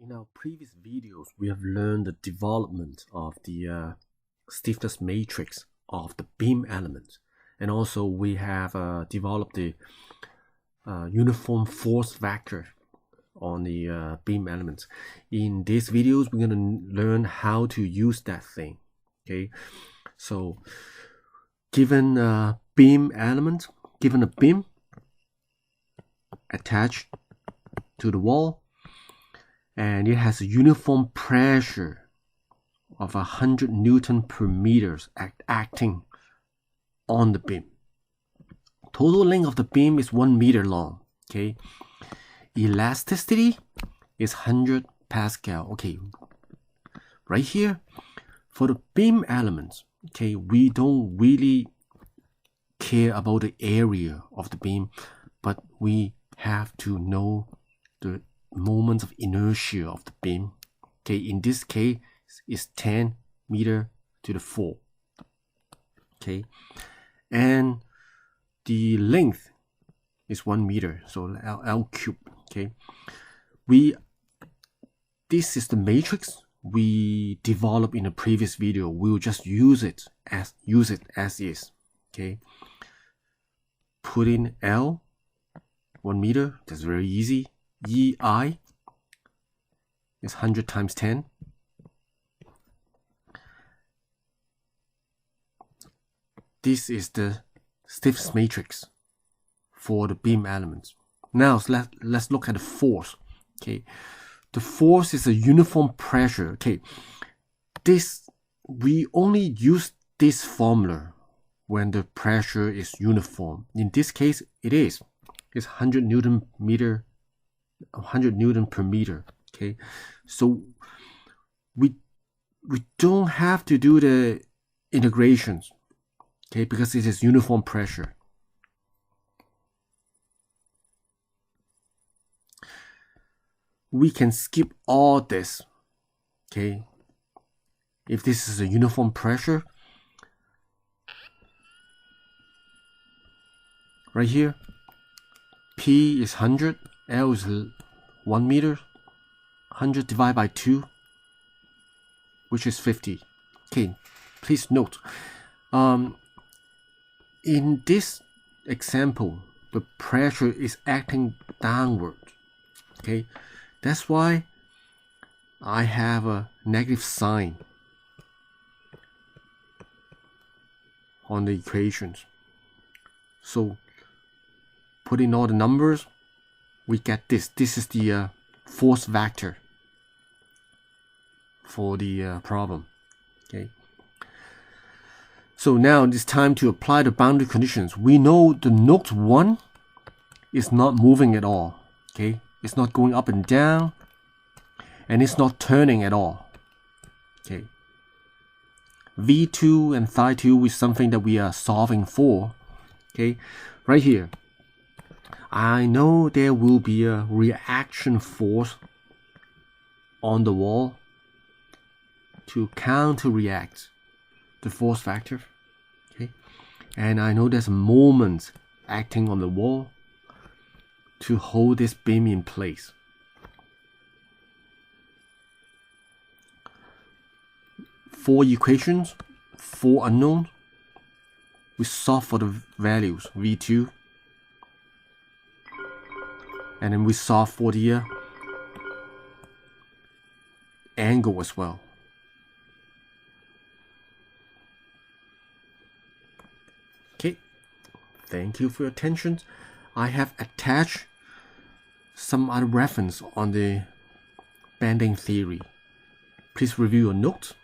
In our previous videos, we have learned the development of the stiffness matrix of the beam element, and also we have developed the uniform force vector on the beam elements. In these videos, we're going to learn how to use that thing. Okay, so given a beam element, given a beam attached to the wall, and it has a uniform pressure of 100 Newton per meter acting on the beam. Total length of the beam is 1 meter long. Okay, elasticity is 100 Pascal. Okay, right here for the beam elements, okay, we don't really care about the area of the beam, but we have to know the moments of inertia of the beam. Okay, in this case is 10 meter to the 4. Okay, and the length is 1 meter, so L cube. Okay, this is the matrix we developed in the previous video. We'll just use it as is. Okay, put in L 1 meter. That's very easy. EI is 100 times 10. This is the stiffness matrix for the beam elements. Now let's look at the force. Okay, the force is a uniform pressure. Okay, we only use this formula when the pressure is uniform. In this case, it's 100 Newton per meter. Okay, so we don't have to do the integrations, okay, because it is uniform pressure. We can skip all this. Okay, if this is a uniform pressure, right here, P is 100, L is 1 meter, 100 divided by 2, which is 50. Okay, please note, in this example, the pressure is acting downward. Okay, that's why I have a negative sign on the equations. So put in all the numbers, we get this. This is the force vector for the problem. Okay, so now it's time to apply the boundary conditions. We know the node 1 is not moving at all. Okay, it's not going up and down, and it's not turning at all. Okay, V2 and Phi2 is something that we are solving for. Okay, right here, I know there will be a reaction force on the wall to counter-react the force vector. Okay, and I know there's a moment acting on the wall to hold this beam in place. Four equations, 4 unknowns. We solve for the values V2, and then we solve for the angle as well. Okay, thank you for your attention. I have attached some other reference on the bending theory. Please review your notes.